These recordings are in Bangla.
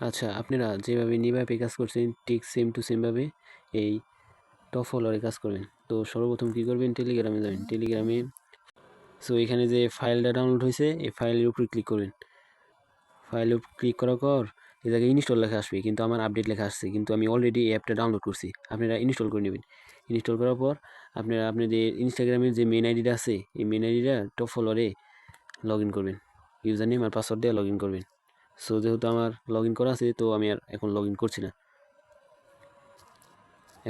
আচ্ছা, আপনারা যেভাবে নিভাবে কাজ করছেন ঠিক সেম টু সেমভাবে এই টপ ফলোয়ারে কাজ করবেন। তো সর্বপ্রথম কী করবেন, টেলিগ্রামে যাবেন। টেলিগ্রামে সো এখানে যে ফাইলটা ডাউনলোড হয়েছে এই ফাইলের উপরে ক্লিক করবেন। ফাইলের উপর ক্লিক করার পর এ জায়গায় ইনস্টল লেখা আসবে, কিন্তু আমার আপডেট লেখা আসছে, কিন্তু আমি অলরেডি এই অ্যাপটা ডাউনলোড করছি। আপনারা ইনস্টল করে নেবেন। ইনস্টল করার পর আপনারা আপনাদের ইনস্টাগ্রামের যে মেন আইডিটা আছে এই মেন আইডিটা টপ ফলোয়ারে লগ ইন করবেন। ইউজার নেম আর পাসওয়ার্ড দিয়ে লগ ইন করবেন। সো যেহেতু আমার লগ ইন করা আছে তো আমি আর এখন লগ ইন করছি না।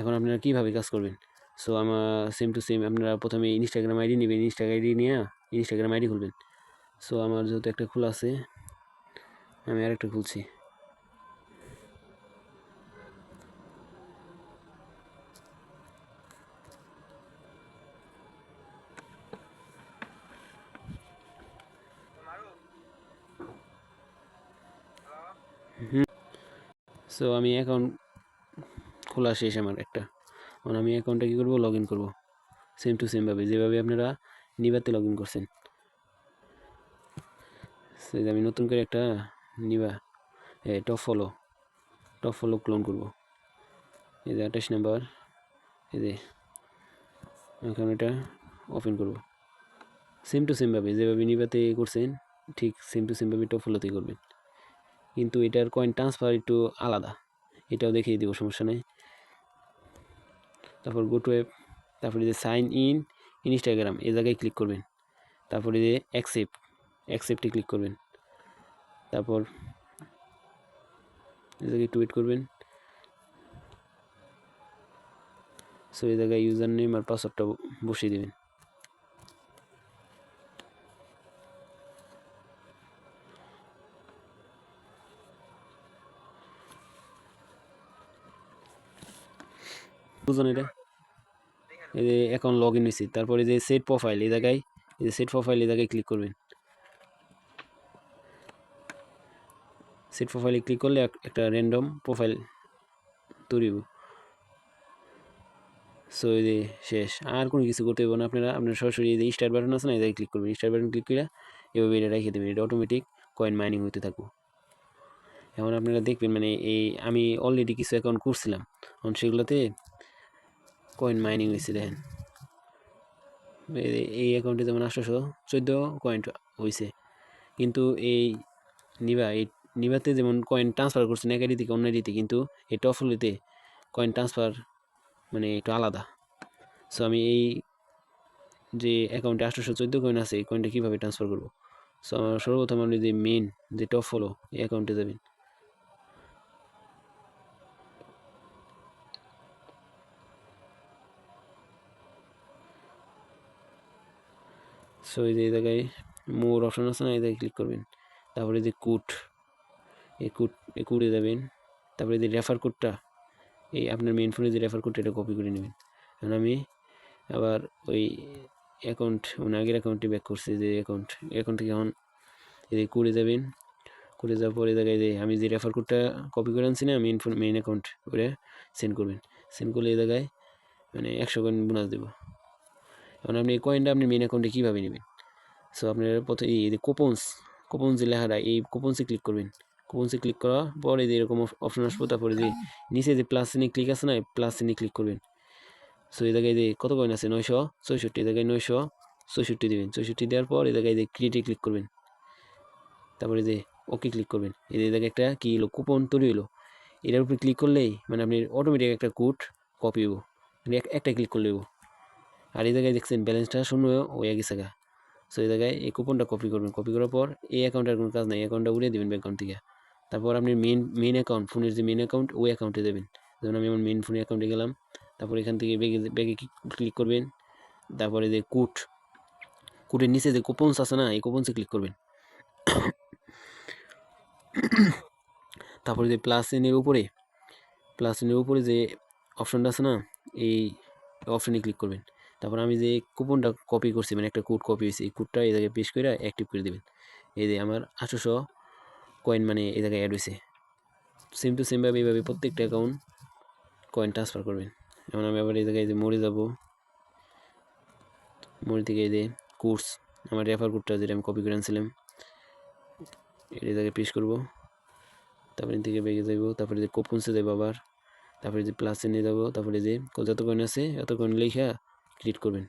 এখন আপনারা কীভাবে কাজ করবেন, সো আমার সেম টু সেম আপনারা প্রথমে ইনস্টাগ্রাম আইডি নেবেন। ইনস্টাগ্রাম আইডি খুলবেন। সো আমার যেহেতু একটা খোলা আছে আমি আরেকটা খুলছি। সো আমি অ্যাকাউন্ট খোলা শেষ আমার একটা। এখন আমি অ্যাকাউন্টটা কী করবো, লগ ইন করবো সেম টু সেমভাবে যেভাবে আপনারা নিবাতে লগ ইন করছেন। সে আমি নতুন করে একটা নিবা টপ ফলো ক্লোন করবো। এই যে 28 নাম্বার, এই যে এখন এটা ওপেন করবো। সেম টু সেমভাবে যেভাবে নিবাতে করছেন ঠিক সেম টু সেমভাবে টপ ফলোতে করবেন, কিন্তু এটার কয়েন ট্রান্সফার একটু আলাদা, এটাও দেখিয়ে দিব, সমস্যা নেই। তারপর গো টু অ্যাপ, তারপরে যে সাইন ইন ইনস্টাগ্রাম এই জায়গায় ক্লিক করবেন। তারপরে যে অ্যাকসেপ্টে ক্লিক করবেন। তারপর এই জায়গায় একটু ওয়েট করবেন। সো এই জায়গায় ইউজার নেম আর পাসওয়ার্ডটা বসিয়ে দেবেন। বুঝলেন এটা? এই যে অ্যাকাউন্ট লগ ইন হয়েছি। তারপরে যে সেট প্রোফাইল এই জায়গায় ক্লিক করবেন। সেট প্রোফাইলে ক্লিক করলে একটা র্যান্ডম প্রোফাইল তৈরি হবে। সো এই যে শেষ, আর কোনো কিছু করতে হবে না। আপনার সরাসরি এই যে স্টার বাটন আছে না, এই জায়গায় ক্লিক করবেন। স্টার বাটন ক্লিক করে এভাবে এটা রেখে দেবেন, এটা অটোমেটিক কয়েন মাইনিং হতে থাকবো। এখন আপনারা দেখবেন মানে এই আমি অলরেডি কিছু অ্যাকাউন্ট করছিলাম, এখন সেগুলোতে কয়েন মাইনিং হয়েছে। দেখেন এই অ্যাকাউন্টে যেমন 814 কয়েন হয়েছে, কিন্তু এই নিভাতে যেমন কয়েন ট্রান্সফার করছেন এক আইডি থেকে অন্য আইডিতে, কিন্তু এই টপফলোতে কয়েন ট্রান্সফার মানে একটু আলাদা। সো আমি এই যে অ্যাকাউন্টে 814 কয়েন আছে এই কয়েনটা কীভাবে ট্রান্সফার করবো, সো আমার সর্বপ্রথম আপনি যে মেন যে টপ ফলো এই অ্যাকাউন্টে যাবেন। সো এই যে এই জায়গায় মোর অপশন আছে না, এই জায়গায় ক্লিক করবেন। তারপরে যে এই কোডে যাবেন। তারপরে যে রেফার কোডটা এই আপনার মেন ফোনে যে রেফার কোডটা এটা কপি করে নেবেন। এখন আমি আবার ওই অ্যাকাউন্ট মানে আগের অ্যাকাউন্টে ব্যাক করছি, যে অ্যাকাউন্ট থেকে এখন এই যে কোডে যাবেন। কোডে যাওয়ার পরে জায়গায় যে আমি যে রেফার কোডটা কপি করে আনছি না মেন অ্যাকাউন্ট করে সেন্ড করবেন। সেন্ড করলে এই জায়গায় মানে 100 কয়েন বোনাস দেবো। এখন আপনি এই কয়েনটা আপনি মেন অ্যাকাউন্টে কীভাবে নেবেন, সো আপনার প্রথমে এই যে কুপনস যে লেখাটা এই কুপনসে ক্লিক করবেন। কুপনসে ক্লিক করার পরে যে এরকম অপশন আসবো, তারপরে যে নিচে যে প্লাস চিহ্নে ক্লিক আছে না, প্লাস চিহ্নে ক্লিক করবেন। সো এই জায়গায় যে কত কয়েন আছে 964, এই জায়গায় 964 দেবেন। 64 দেওয়ার পর এই জায়গায় যে ক্রিয়েটে ক্লিক করবেন। তারপরে যে ওকে ক্লিক করবেন। এই জায়গায় একটা কি হলো কুপন তৈরি হলো, এটার উপরে ক্লিক করলেই মানে আপনি অটোমেটিক একটা কোড কপি হবো, মানে একটা ক্লিক করলে হবো। আর এই জায়গায় দেখছেন ব্যালেন্সটা শূন্য হয়ে গেছে গা। সো এই জায়গায় এই কুপনটা কপি করবেন। কপি করার পর এই অ্যাকাউন্টের কোনো কাজ নেই, অ্যাকাউন্টটা উড়িয়ে দেবেন ব্যাঙ্ক অ্যাকাউন্ট থেকে। তারপর আপনি মেন অ্যাকাউন্ট ফোনের যে মেন অ্যাকাউন্ট ওই অ্যাকাউন্টে দেবেন। যেমন আমি আমার মেন ফোনের অ্যাকাউন্টে গেলাম। তারপর এখান থেকে ব্যাগে ক্লিক করবেন। তারপরে যে কোডের নিচে যে কুপনস আছে না এই কুপনসে ক্লিক করবেন। তারপরে যে প্লাস চিহ্নের উপরে যে অপশনটা আছে না এই অপশনে ক্লিক করবেন। তারপর আমি যে কুপনটা কপি করছি মানে একটা কোড কপি হয়েছে, এই কোডটা এই জায়গায় পেস্ট করে অ্যাক্টিভ করে দেবেন। এই যে আমার 800 কয়েন মানে এই জায়গায় অ্যাড হয়েছে। সেম টু সেমভাবে এইভাবে প্রত্যেকটা অ্যাকাউন্ট কয়েন ট্রান্সফার করবেন। এখন আমি আবার এই জায়গায় যে মোড়ে যাব, মোড় থেকে এই যে কোর্স আমার রেফার কোডটা যেটা আমি কপি করে আনছিলাম এই জায়গায় পেস্ট করবো। তারপরে থেকে বেগে যাইব, তারপরে যে কোপনসে যাইব আবার, তারপরে যে প্লাসে নিয়ে যাবো, তারপরে যে যত কয়েন আছে অত কয়েন লেখা ক্রিয়েট করবেন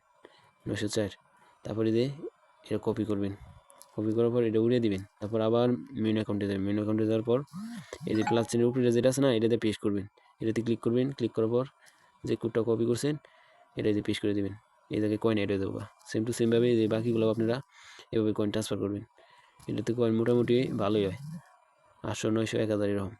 904, তারপরে যে এটা কপি করবেন, কপি করার পর এটা উড়িয়ে দিবেন, তারপর আবার মেন অ্যাকাউন্টে যাবেন, মেন অ্যাকাউন্টে যাওয়ার পর এই যে প্লাস চিহ্নের উপরে যেটা আছে না এটাতে পেস্ট করবেন, এটাতে ক্লিক করবেন, ক্লিক করার পর যে কোডটা কপি করছেন এটা যে পেস্ট করে দেবেন, এই জায়গায় কয়েন অ্যাড হয়ে যাবো। সেম টু সেমভাবে যে বাকিগুলো আপনারা এভাবে কয়েন ট্রান্সফার করবেন। এটাতে কয়েন মোটামুটি ভালোই হয়, 800, 900, 1000 এরকম।